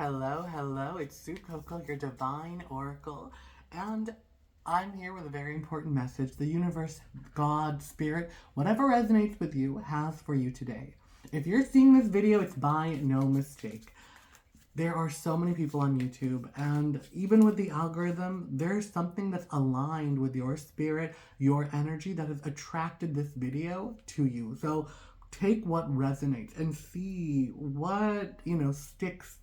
Hello, hello. It's Sue Coco, your divine oracle, and I'm here with a very important message. The universe, God, spirit, whatever resonates with you, has for you today. If you're seeing this video, it's by no mistake. There are so many people on YouTube, and even with the algorithm, there's something that's aligned with your spirit, your energy that has attracted this video to you. So take what resonates and see what, sticks.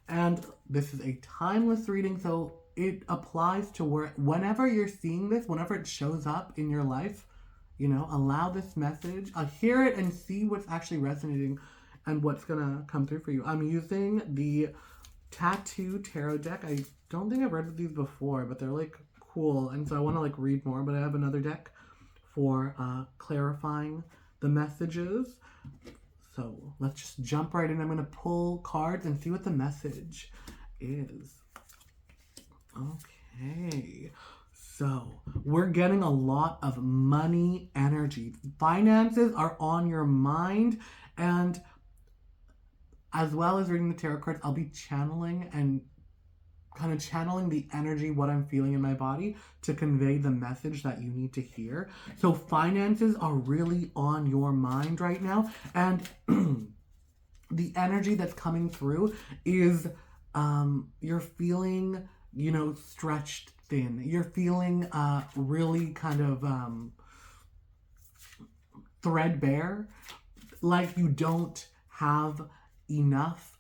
And this is a timeless reading, so it applies to whenever you're seeing this, whenever it shows up in your life, allow this message, hear it and see what's actually resonating and what's gonna come through for you. I'm using the Tattoo Tarot deck. I don't think I've read these before, but they're like cool, and so I want to like read more. But I have another deck for clarifying the messages. So let's just jump right in. I'm gonna pull cards and see what the message is. Okay. So we're getting a lot of money energy. Finances are on your mind, and as well as reading the tarot cards, I'll be channeling the energy, what I'm feeling in my body to convey the message that you need to hear. So finances are really on your mind right now. And the energy that's coming through is you're feeling, stretched thin. You're feeling really kind of threadbare, like you don't have enough.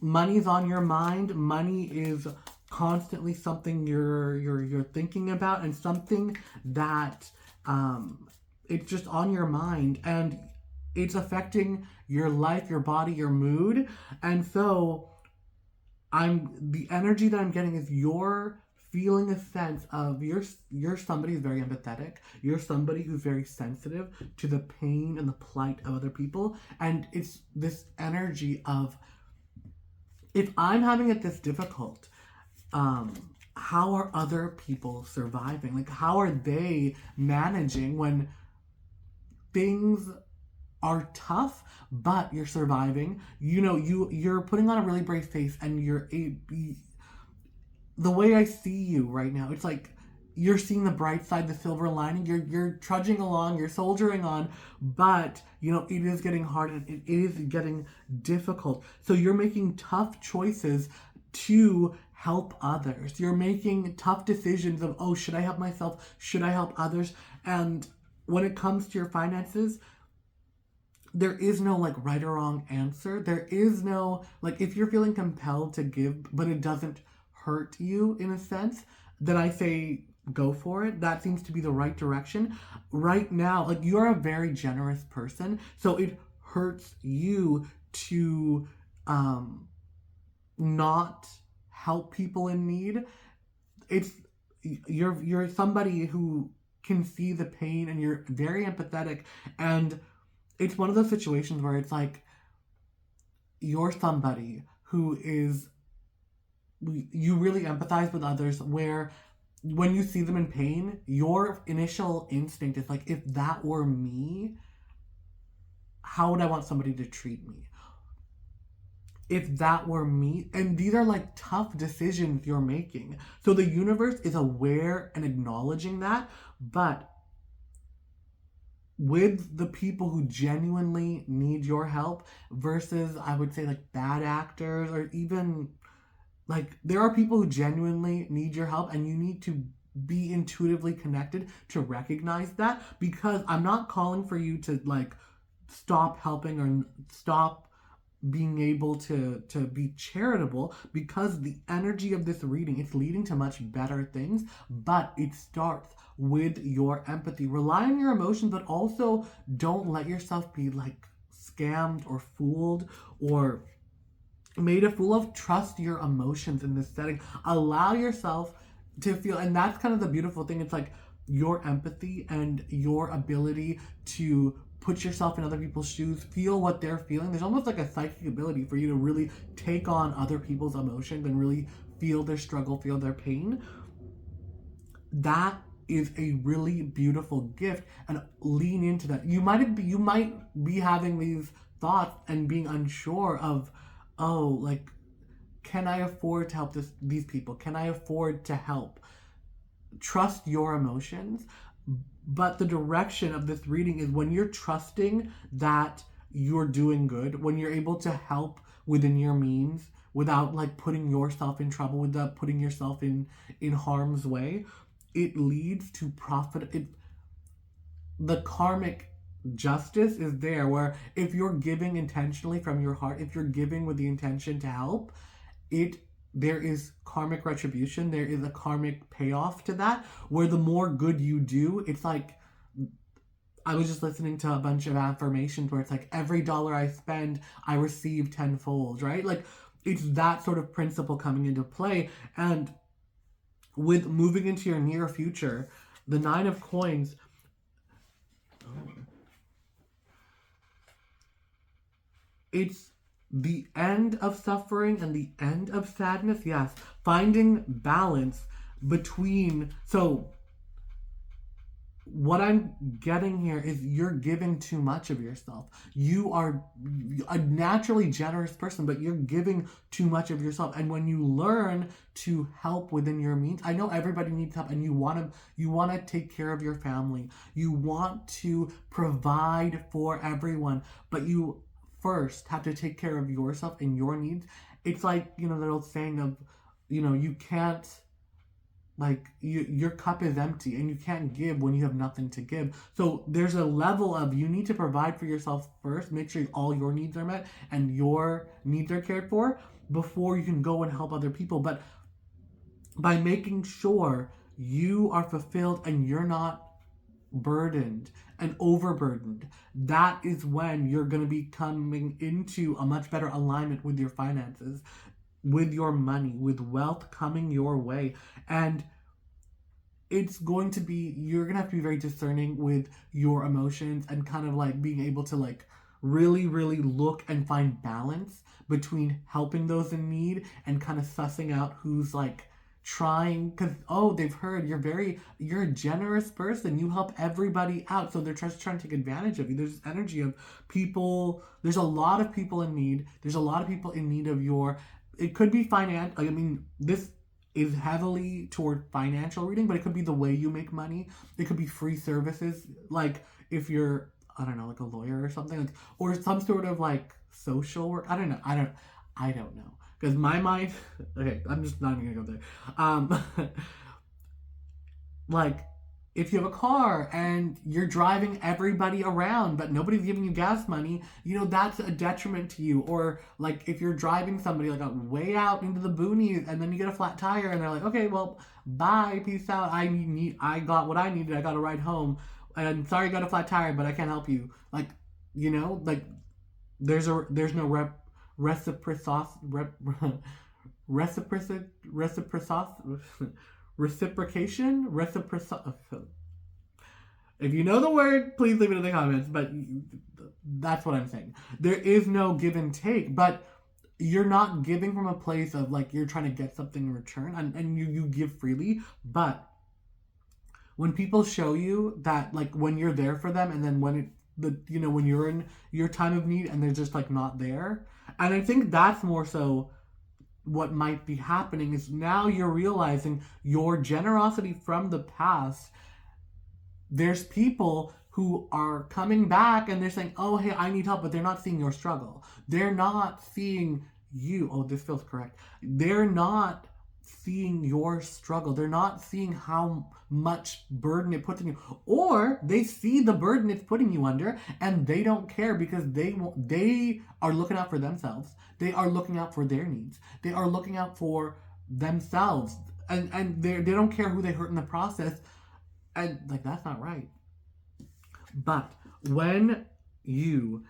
Money's on your mind. Money is constantly something you're thinking about, and something that it's just on your mind, and it's affecting your life, your body, your mood. And so the energy that I'm getting is you're feeling a sense of you're somebody who's very empathetic. You're somebody who's very sensitive to the pain and the plight of other people. And it's this energy of, if I'm having it this difficult, how are other people surviving? Like, how are they managing when things are tough, but you're surviving? You're putting on a really brave face, and the way I see you right now, it's like you're seeing the bright side, the silver lining. You're trudging along, you're soldiering on, but it is getting hard and it is getting difficult. So you're making tough choices to help others. You're making tough decisions of, oh, should I help myself? Should I help others? And when it comes to your finances, there is no like right or wrong answer. There is no like, if you're feeling compelled to give, but it doesn't hurt you in a sense, then I say go for it. That seems to be the right direction right now. Like, you're a very generous person, so it hurts you to not help people in need. It's you're somebody who can see the pain, and you're very empathetic, and it's one of those situations where it's like you're somebody who is, you really empathize with others, where when you see them in pain, your initial instinct is like, if that were me, how would I want somebody to treat me? If that were me. And these are like tough decisions you're making. So the universe is aware and acknowledging that, but with the people who genuinely need your help versus, I would say, like bad actors, or even like, there are people who genuinely need your help, and you need to be intuitively connected to recognize that, because I'm not calling for you to like stop helping or stop being able to be charitable, because the energy of this reading, it's leading to much better things. But it starts with your empathy. Rely on your emotions, but also don't let yourself be like scammed or fooled or made a fool of. Trust your emotions in this setting. Allow yourself to feel, and that's kind of the beautiful thing. It's like your empathy and your ability to put yourself in other people's shoes, feel what they're feeling. There's almost like a psychic ability for you to really take on other people's emotions and really feel their struggle, feel their pain. That is a really beautiful gift, and lean into that. You might be having these thoughts and being unsure of oh, like, can I afford to help these people? Can I afford to help? Trust your emotions. But the direction of this reading is when you're trusting that you're doing good, when you're able to help within your means without like putting yourself in trouble, without putting yourself in harm's way, it leads to profit. The karmic justice is there where if you're giving intentionally from your heart, if you're giving with the intention to help, it there is karmic retribution, there is a karmic payoff to that, where the more good you do, it's like, I was just listening to a bunch of affirmations where it's like every dollar I spend I receive tenfold, right? Like it's that sort of principle coming into play. And with moving into your near future, the 9 of coins, it's the end of suffering and the end of sadness. Yes, finding balance between. So what I'm getting here is you're giving too much of yourself. You are a naturally generous person, but you're giving too much of yourself. And when you learn to help within your means, I know everybody needs help, and you want to take care of your family. You want to provide for everyone, but you first have to take care of yourself and your needs. It's like, that old saying of, you can't, like, your cup is empty and you can't give when you have nothing to give. So there's a level of, you need to provide for yourself first, make sure all your needs are met and your needs are cared for before you can go and help other people. But by making sure you are fulfilled and you're not burdened and overburdened, that is when you're going to be coming into a much better alignment with your finances, with your money, with wealth coming your way. And it's going to be, you're going to have to be very discerning with your emotions and kind of like being able to like really, really look and find balance between helping those in need and kind of sussing out who's like trying, because they've heard you're a generous person, you help everybody out, so they're just trying to take advantage of you. There's this energy of people, there's a lot of people in need, there's a lot of people in need of your, it could be finance, like, I mean, this is heavily toward financial reading, but it could be the way you make money, it could be free services, like if you're, I don't know, like a lawyer or something, like, or some sort of like social work. I don't know. Because my mind, okay, I'm just not even gonna go there. Like, if you have a car and you're driving everybody around, but nobody's giving you gas money, that's a detriment to you. Or like, if you're driving somebody like way out into the boonies and then you get a flat tire and they're like, okay, well, bye, peace out. I got what I needed. I got a ride home. And sorry, I got a flat tire, but I can't help you. Like, like there's no reciprocation. If you know the word, please leave it in the comments, but that's what I'm saying. There is no give and take, but you're not giving from a place of like you're trying to get something in return, and you give freely. But when people show you that, like, when you're there for them, and then when when you're in your time of need and they're just like not there, and I think that's more so what might be happening is now you're realizing your generosity from the past. There's people who are coming back and they're saying, oh, hey, I need help, but they're not seeing your struggle. They're not seeing you. Oh, this feels correct. They're not seeing your struggle. They're not seeing how much burden it puts on you. Or they see the burden it's putting you under and they don't care because they are looking out for themselves. They are looking out for their needs. They are looking out for themselves. And they don't care who they hurt in the process. And like, that's not right. But when you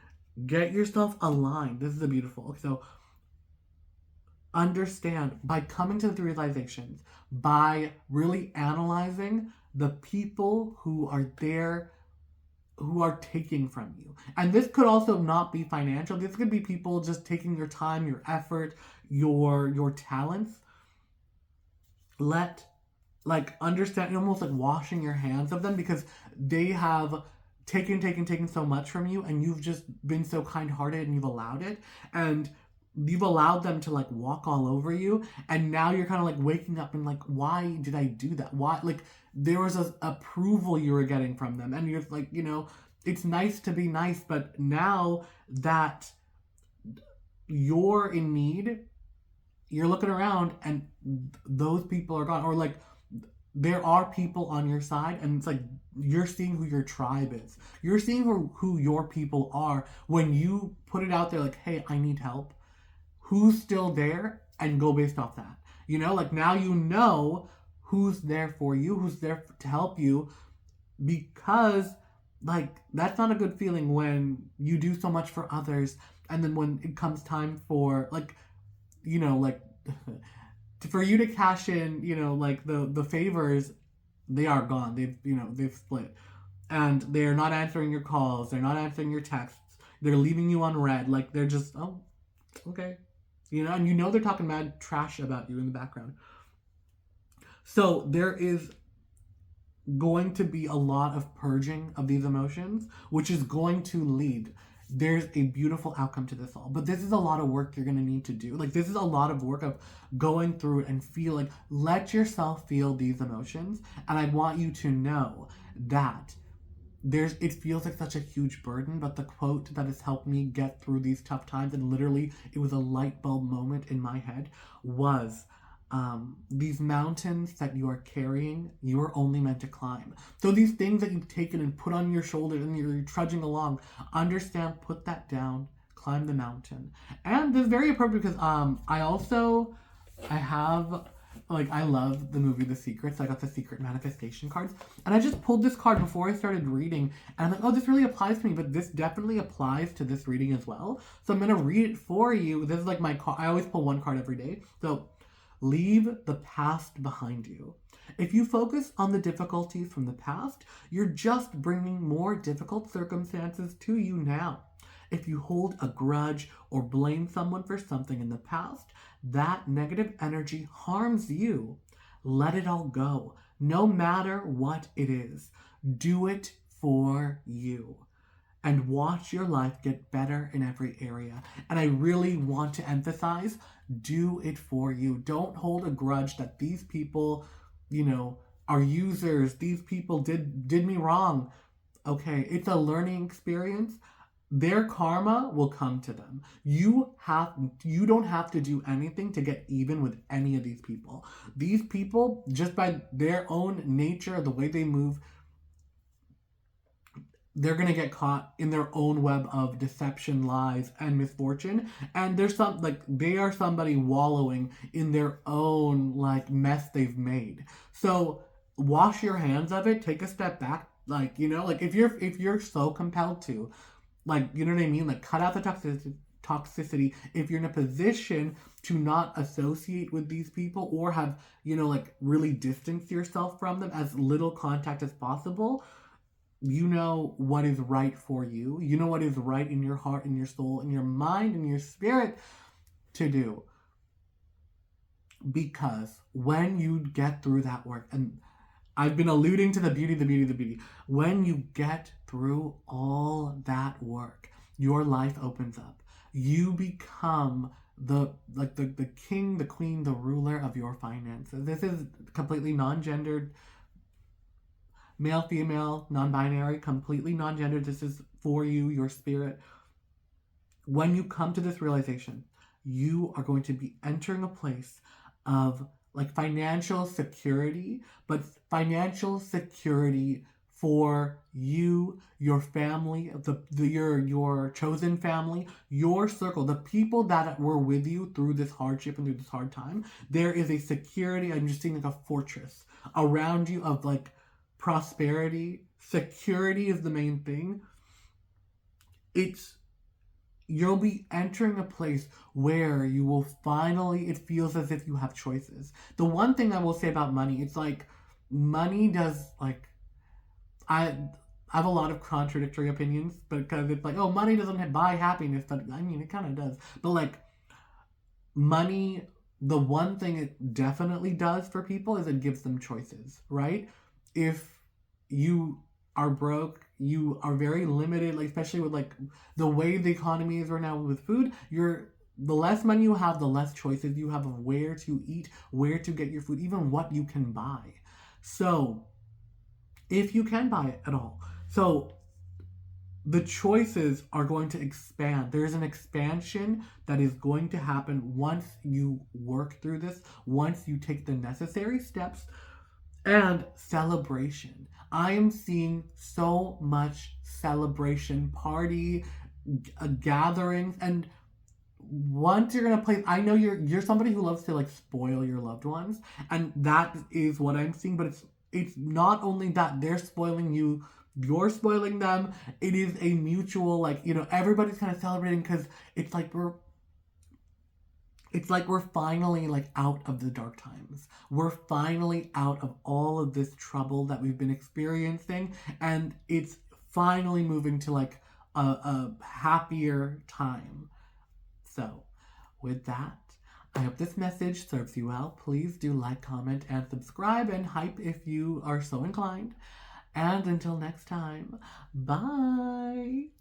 get yourself aligned, this is a beautiful, so understand, by coming to the realizations, by really analyzing the people who are there, who are taking from you. And this could also not be financial. This could be people just taking your time, your effort, your talents. Understand, almost like washing your hands of them, because they have taken so much from you, and you've just been so kind-hearted and you've allowed it. And you've allowed them to like walk all over you, and now you're kind of like waking up and like, why did I do that? Why? Like, there was a approval you were getting from them, and you're like, it's nice to be nice, but now that you're in need, you're looking around and those people are gone, or like there are people on your side, and it's like you're seeing who your tribe is, you're seeing who your people are when you put it out there like, hey, I need help, who's still there, and go based off that. Like now who's there for you, who's there to help you, because like that's not a good feeling when you do so much for others, and then when it comes time for like, like for you to cash in, like the favors, they are gone. They've split, and they're not answering your calls. They're not answering your texts. They're leaving you on red. Like they're just, oh, okay, and they're talking mad trash about you in the background. So there is going to be a lot of purging of these emotions, which is going to lead. There's a beautiful outcome to this all, but this is a lot of work you're going to need to do. Like, this is a lot of work of going through it and feeling. Let yourself feel these emotions, and I want you to know that it feels like such a huge burden, but the quote that has helped me get through these tough times, and literally it was a light bulb moment in my head, was these mountains that you are carrying, you are only meant to climb. So these things that you've taken and put on your shoulders and you're trudging along, understand, put that down, climb the mountain. And this is very appropriate because I have, like, I love the movie The Secret, so I got the Secret Manifestation cards. And I just pulled this card before I started reading, and I'm like, oh, this really applies to me, but this definitely applies to this reading as well. So I'm going to read it for you. This is like my card. I always pull one card every day. So, leave the past behind you. If you focus on the difficulties from the past, you're just bringing more difficult circumstances to you now. If you hold a grudge or blame someone for something in the past, that negative energy harms you. Let it all go, no matter what it is. Do it for you. And watch your life get better in every area. And I really want to emphasize, do it for you. Don't hold a grudge that these people, are users. These people did me wrong. Okay, it's a learning experience. Their karma will come to them. You don't have to do anything to get even with any of these people. These people, just by their own nature, the way they move, they're going to get caught in their own web of deception, lies, and misfortune. And they are somebody wallowing in their own like mess they've made. So wash your hands of it, take a step back. Like, like if you're so compelled to, like, you know what I mean? Like, cut out the toxicity. If you're in a position to not associate with these people, or have, like, really distance yourself from them, as little contact as possible, you know what is right for you. You know what is right in your heart, in your soul, in your mind, in your spirit to do. Because when you get through that work, and I've been alluding to the beauty, when you get through all that work, your life opens up. You become the king, the queen, the ruler of your finances. This is completely non-gendered, male, female, non-binary, completely non-gendered. This is for you, your spirit. When you come to this realization, you are going to be entering a place of like financial security, but financial security for you, your family, your chosen family, your circle, the people that were with you through this hardship and through this hard time. There is a security. I'm just seeing like a fortress around you of like prosperity. Security is the main thing. You'll be entering a place where you will finally, it feels as if you have choices. The one thing I will say about money, it's like money does, like, I have a lot of contradictory opinions, because it's like, oh, money doesn't buy happiness, but I mean, it kind of does. But like, money, the one thing it definitely does for people is it gives them choices, right? If you are broke, you are very limited, like especially with like the way the economy is right now with food, the less money you have, the less choices you have of where to eat, where to get your food, even what you can buy. So, if you can buy it at all. So, the choices are going to expand. There's an expansion that is going to happen once you work through this, once you take the necessary steps, and celebration. I am seeing so much celebration, party, gatherings, and once you're gonna play, I know you're somebody who loves to like spoil your loved ones, and that is what I'm seeing. But it's not only that they're spoiling you, you're spoiling them. It is a mutual, like, everybody's kind of celebrating because it's like we're finally like out of the dark times. We're finally out of all of this trouble that we've been experiencing, and it's finally moving to like a happier time. So, with that, I hope this message serves you well. Please do like, comment, and subscribe, and hype if you are so inclined. And until next time, bye.